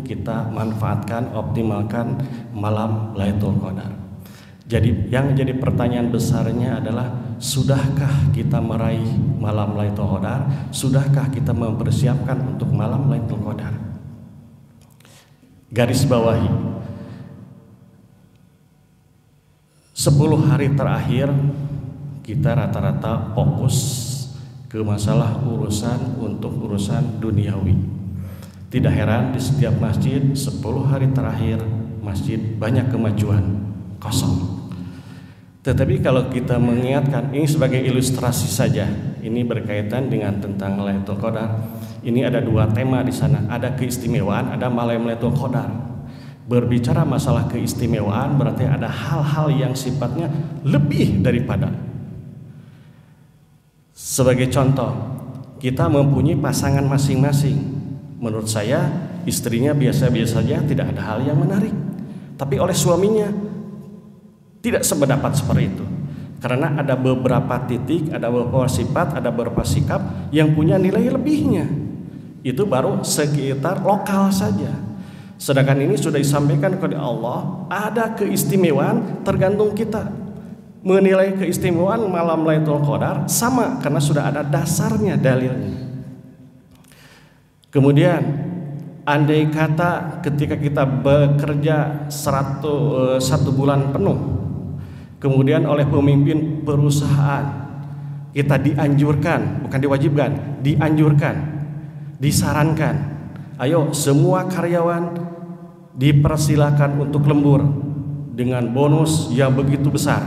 kita manfaatkan, optimalkan malam Lailatul Qadar. Jadi yang jadi pertanyaan besarnya adalah, sudahkah kita meraih malam Lailatul Qadar? Sudahkah kita mempersiapkan untuk malam Lailatul Qadar? Garis bawahi, 10 hari terakhir kita rata-rata fokus ke masalah urusan duniawi. Tidak heran di setiap masjid 10 hari terakhir masjid banyak kemajuan, kosong. Tetapi kalau kita mengingatkan, ini sebagai ilustrasi saja, ini berkaitan dengan tentang Lailatul Qadar. Ini ada 2 tema di sana, ada keistimewaan, ada malam Lailatul Qadar. Berbicara masalah keistimewaan berarti ada hal-hal yang sifatnya lebih daripada. Sebagai contoh, kita mempunyai pasangan masing-masing. Menurut saya istrinya biasa-biasa saja, tidak ada hal yang menarik. Tapi oleh suaminya tidak sependapat seperti itu. Karena ada beberapa titik, ada beberapa sifat, ada beberapa sikap yang punya nilai lebihnya. Itu baru sekitar lokal saja. Sedangkan ini sudah disampaikan kepada Allah, ada keistimewaan, tergantung kita menilai keistimewaan malam Lailatul Qadar sama, karena sudah ada dasarnya, dalilnya. Kemudian andai kata ketika kita bekerja 1 bulan penuh, kemudian oleh pemimpin perusahaan kita dianjurkan, bukan diwajibkan, dianjurkan, disarankan, ayo semua karyawan dipersilakan untuk lembur dengan bonus yang begitu besar.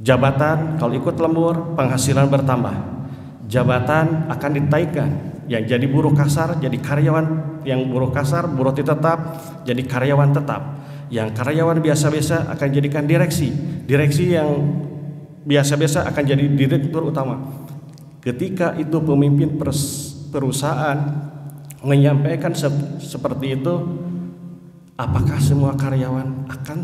Jabatan kalau ikut lembur penghasilan bertambah, jabatan akan ditaikkan. Yang jadi buruh kasar jadi karyawan, yang buruh kasar, buruh tetap jadi karyawan tetap. Yang karyawan biasa-biasa akan jadikan direksi, direksi yang biasa-biasa akan jadi direktur utama. Ketika itu pemimpin perusahaan menyampaikan seperti itu, apakah semua karyawan akan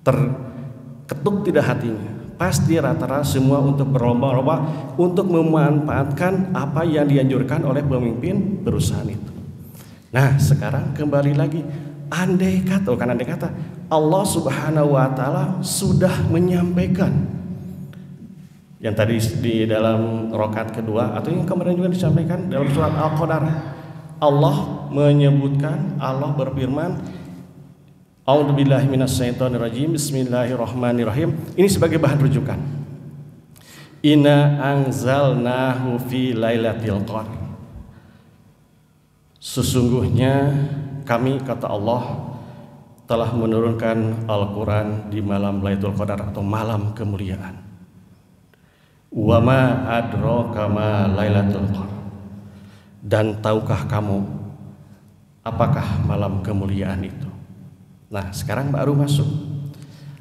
terketuk tidak hatinya? Pasti rata-rata semua untuk berlomba-lomba untuk memanfaatkan apa yang dianjurkan oleh pemimpin perusahaan itu. Nah sekarang kembali lagi, andai kata Allah Subhanahu wa Ta'ala sudah menyampaikan yang tadi di dalam rakaat kedua, atau yang kemarin juga disampaikan dalam surat Al-Qadar, Allah menyebutkan, Allah berfirman, A'udzubillahi minasyaitonirrajim, bismillahirrahmanirrahim. Ini sebagai bahan rujukan. Inna anzalnahu fi lailatul qadar. Sesungguhnya kami, kata Allah, telah menurunkan Al-Quran di malam Lailatul Qadar atau malam kemuliaan. Wa ma adraka ma lailatul qadar. Dan tahukah kamu apakah malam kemuliaan itu? Nah sekarang baru masuk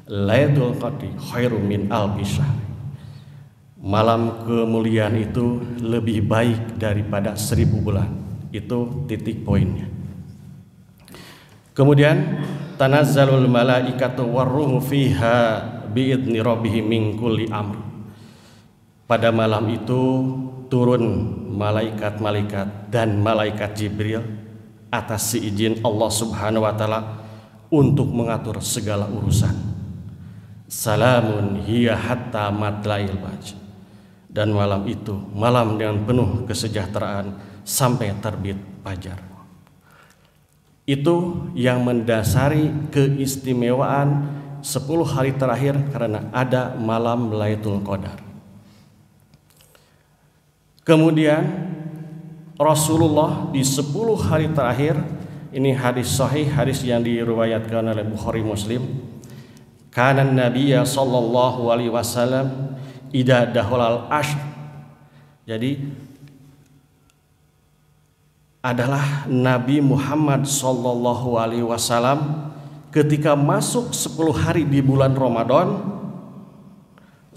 Lailatul Qadri khairum min alfi syahr. Malam kemuliaan itu lebih baik daripada 1000 bulan. Itu titik poinnya. Kemudian tanazzalul malaikatu warruhu fiha biidzni rabbihim min kulli amr. Pada malam itu turun malaikat-malaikat dan malaikat Jibril atas seizin Allah Subhanahu wa Ta'ala untuk mengatur segala urusan. Salamun hiya hatta matla'il fajr. Dan malam itu malam dengan penuh kesejahteraan sampai terbit fajar. Itu yang mendasari keistimewaan 10 hari terakhir karena ada malam Lailatul Qadar. Kemudian Rasulullah di 10 hari terakhir, ini hadis sahih, hadis yang diriwayatkan oleh Bukhari Muslim. Kana Nabiyya sallallahu alaihi wasallam idza dakhalal ashr. Jadi adalah Nabi Muhammad sallallahu alaihi wasallam ketika masuk 10 hari di bulan Ramadan,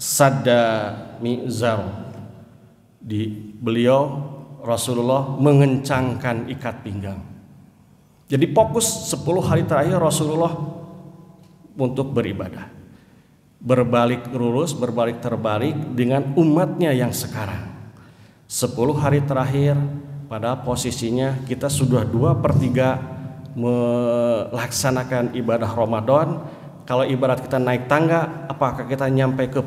sadda mizar, di beliau Rasulullah mengencangkan ikat pinggang. Jadi fokus 10 hari terakhir Rasulullah untuk beribadah. Berbalik lurus, berbalik terbalik dengan umatnya yang sekarang. 10 hari terakhir pada posisinya kita sudah 2/3 melaksanakan ibadah Ramadan. Kalau ibarat kita naik tangga, apakah kita nyampe ke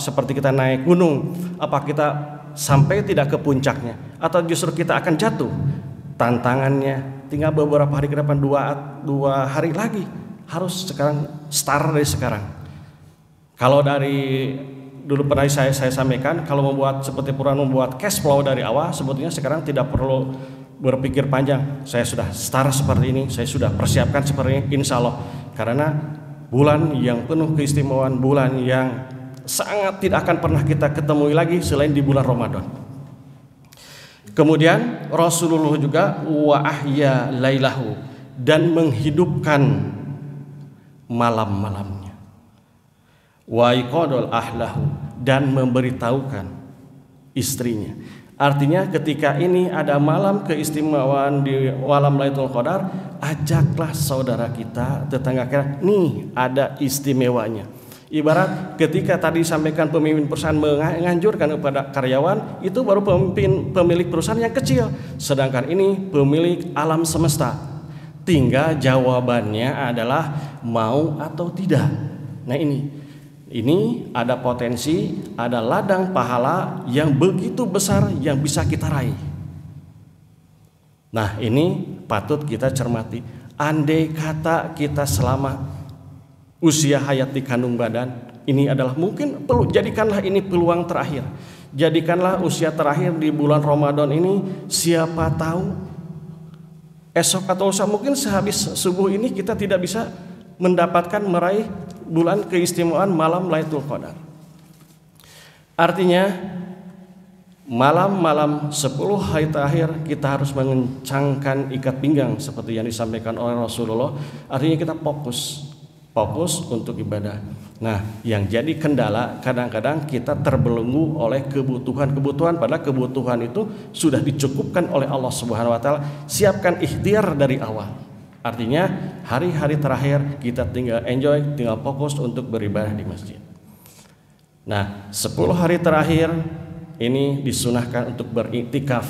seperti kita naik gunung, apa kita sampai tidak ke puncaknya, atau justru kita akan jatuh? Tantangannya tinggal beberapa hari ke depan, dua hari lagi, harus sekarang start dari sekarang. Kalau dari dulu pernah saya sampaikan, kalau membuat seperti Purwan membuat cash flow dari awal, sebetulnya sekarang tidak perlu berpikir panjang. Saya sudah start seperti ini, saya sudah persiapkan seperti ini, insya Allah. Karena bulan yang penuh keistimewaan, bulan yang sangat tidak akan pernah kita ketemui lagi selain di bulan Ramadan. Kemudian Rasulullah juga wa ahya lailahu, dan menghidupkan malam-malamnya. Wa iqadul ahlahu, dan memberitahukan istrinya. Artinya ketika ini ada malam keistimewaan di malam Lailatul Qadar, ajaklah saudara kita, tetangga kita, nih ada istimewanya. Ibarat ketika tadi sampaikan pemimpin perusahaan menganjurkan kepada karyawan, itu baru pemilik perusahaan yang kecil, sedangkan ini pemilik alam semesta. Tinggal jawabannya adalah mau atau tidak. Nah ini ada potensi, ada ladang pahala yang begitu besar yang bisa kita raih. Nah ini patut kita cermati. Andai kata kita selama usia hayat di kandung badan, ini adalah mungkin jadikanlah ini peluang terakhir. Jadikanlah usia terakhir di bulan Ramadan ini, siapa tahu esok atau lusa mungkin sehabis subuh ini kita tidak bisa mendapatkan meraih bulan keistimewaan malam Lailatul Qadar. Artinya malam-malam 10 hari terakhir kita harus mengencangkan ikat pinggang seperti yang disampaikan oleh Rasulullah. Artinya kita fokus untuk ibadah. Nah, yang jadi kendala kadang-kadang kita terbelenggu oleh kebutuhan, padahal kebutuhan itu sudah dicukupkan oleh Allah Subhanahu wa taala. Siapkan ikhtiar dari awal. Artinya hari-hari terakhir kita tinggal enjoy, tinggal fokus untuk beribadah di masjid. Nah 10 hari terakhir ini disunahkan untuk beriktikaf.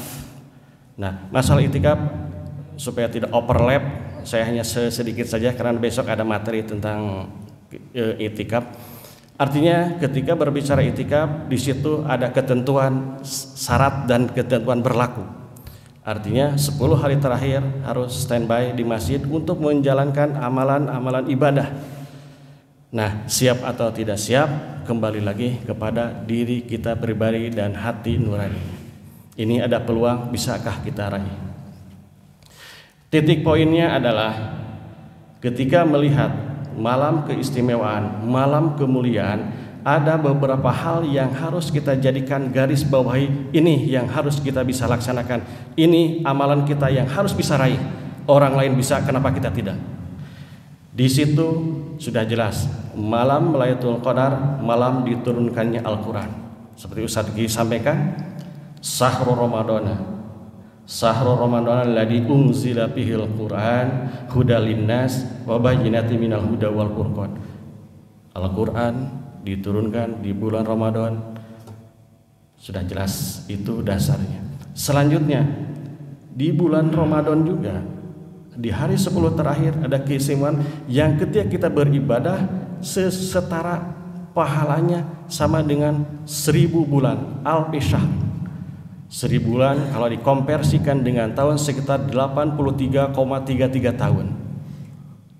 Nah masalah iktikaf supaya tidak overlap, saya hanya sedikit saja karena besok ada materi tentang iktikaf. Artinya ketika berbicara iktikaf, di situ ada ketentuan syarat dan ketentuan berlaku. Artinya 10 hari terakhir harus standby di masjid untuk menjalankan amalan-amalan ibadah. Nah, siap atau tidak siap kembali lagi kepada diri kita pribadi dan hati nurani. Ini ada peluang, bisakah kita raih? Titik poinnya adalah ketika melihat malam keistimewaan, malam kemuliaan, ada beberapa hal yang harus kita jadikan garis bawahi. Ini yang harus kita bisa laksanakan. Ini amalan kita yang harus bisa raih. Orang lain bisa, kenapa kita tidak? Di situ sudah jelas malam Lailatul Qadar, malam diturunkannya Al-Quran. Seperti Ustaz Gi sampaikan, Syahrul Ramadan alladzi unzila fihil Qur'an hudal linnas wa bayyinatin minal huda wal furqan. Al-Quran diturunkan di bulan Ramadan, sudah jelas itu dasarnya. Selanjutnya di bulan Ramadan juga di hari 10 terakhir ada keistimewaan yang ketika kita beribadah setara pahalanya sama dengan 1000 bulan al-Isyahr. 1000 bulan kalau dikonversikan dengan tahun sekitar 83,33 tahun.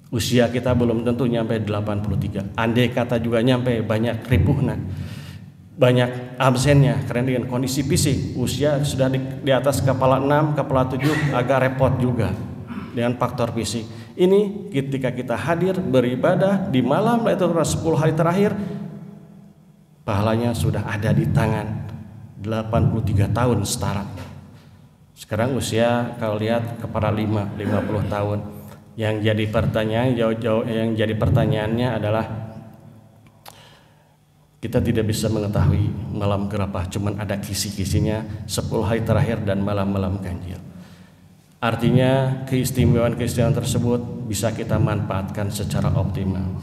Usia kita belum tentu nyampe 83. Andai kata juga nyampe, banyak ripuhna, banyak absennya karena dengan kondisi fisik usia sudah di atas kepala 6, kepala 7 agak repot juga dengan faktor fisik. Ini ketika kita hadir beribadah di malam Lailatul Qadar 10 hari terakhir, pahalanya sudah ada di tangan. 83 tahun setara. Sekarang usia kalau lihat kepala 50 tahun. Yang jadi pertanyaan yang jadi pertanyaannya adalah kita tidak bisa mengetahui malam berapa, cuman ada kisi-kisinya 10 hari terakhir dan malam-malam ganjil. Artinya keistimewaan tersebut bisa kita manfaatkan secara optimal.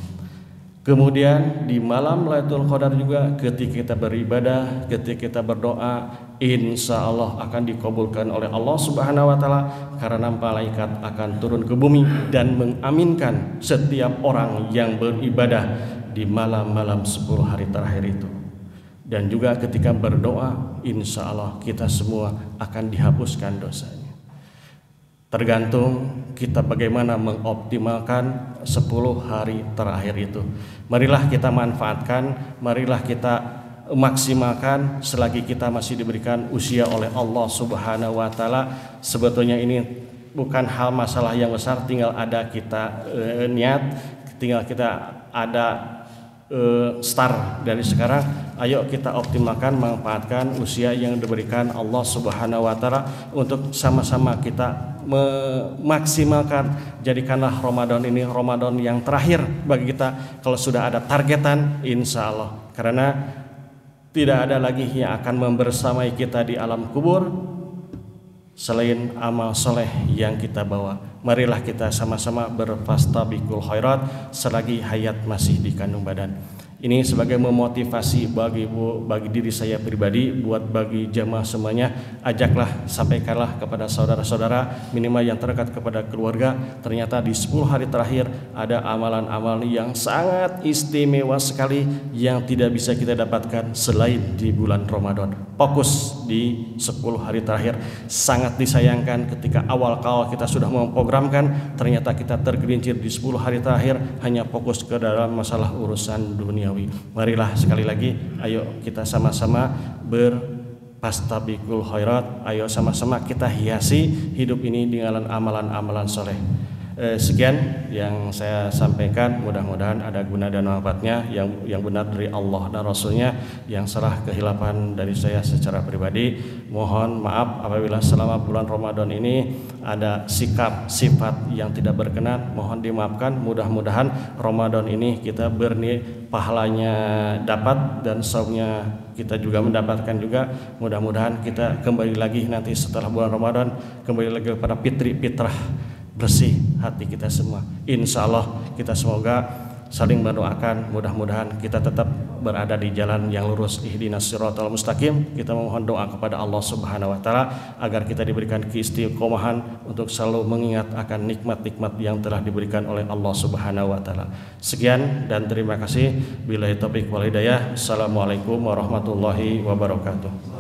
Kemudian di malam Lailatul Qadar juga ketika kita beribadah, ketika kita berdoa, insya Allah akan dikabulkan oleh Allah Subhanahu wa Ta'ala, karena malaikat akan turun ke bumi dan mengaminkan setiap orang yang beribadah di malam-malam 10 hari terakhir itu. Dan juga ketika berdoa, insya Allah kita semua akan dihapuskan dosanya. Tergantung kita bagaimana mengoptimalkan 10 hari terakhir itu. Marilah kita manfaatkan, marilah kita maksimalkan selagi kita masih diberikan usia oleh Allah Subhanahu wa Ta'ala. Sebetulnya ini bukan hal masalah yang besar, tinggal ada kita niat, tinggal kita ada start dari sekarang. Ayo kita optimalkan, manfaatkan usia yang diberikan Allah Subhanahu wa Ta'ala untuk sama-sama kita memaksimalkan. Jadikanlah Ramadan ini Ramadan yang terakhir bagi kita. Kalau sudah ada targetan, insya Allah, karena tidak ada lagi yang akan membersamai kita di alam kubur selain amal soleh yang kita bawa. Marilah kita sama-sama berfastabiqul khairat selagi hayat masih di kandung badan. Ini sebagai memotivasi bagi diri saya pribadi, buat bagi jamaah semuanya, ajaklah, sampaikanlah kepada saudara-saudara minimal yang terdekat, kepada keluarga. Ternyata di 10 hari terakhir ada amalan-amalan yang sangat istimewa sekali yang tidak bisa kita dapatkan selain di bulan Ramadan. Fokus di 10 hari terakhir. Sangat disayangkan ketika awal kita sudah memprogramkan, ternyata kita tergelincir di 10 hari terakhir hanya fokus ke dalam masalah urusan dunia. Marilah sekali lagi, ayo kita sama-sama berfastabiqul khairat. Ayo sama-sama kita hiasi hidup ini dengan amalan-amalan soleh. Sekian yang saya sampaikan, mudah-mudahan ada guna dan manfaatnya, yang benar dari Allah dan Rasulnya, yang salah kehilapan dari saya secara pribadi. Mohon maaf apabila selama bulan Ramadan ini ada sikap sifat yang tidak berkenan, mohon dimaafkan. Mudah-mudahan Ramadan ini kita pahalanya dapat dan saumnya kita juga mendapatkan juga. Mudah-mudahan kita kembali lagi nanti setelah bulan Ramadan, kembali lagi kepada fitrah bersih hati kita semua. Insya Allah kita semoga saling mendoakan, mudah-mudahan kita tetap berada di jalan yang lurus. Ihdinas siratal mustaqim. Kita memohon doa kepada Allah Subhanahu wa Ta'ala agar kita diberikan keistiqomahan untuk selalu mengingat akan nikmat-nikmat yang telah diberikan oleh Allah Subhanahu wa Ta'ala. Sekian dan terima kasih. Billahi taufiq wal hidayah. Assalamualaikum warahmatullahi wabarakatuh.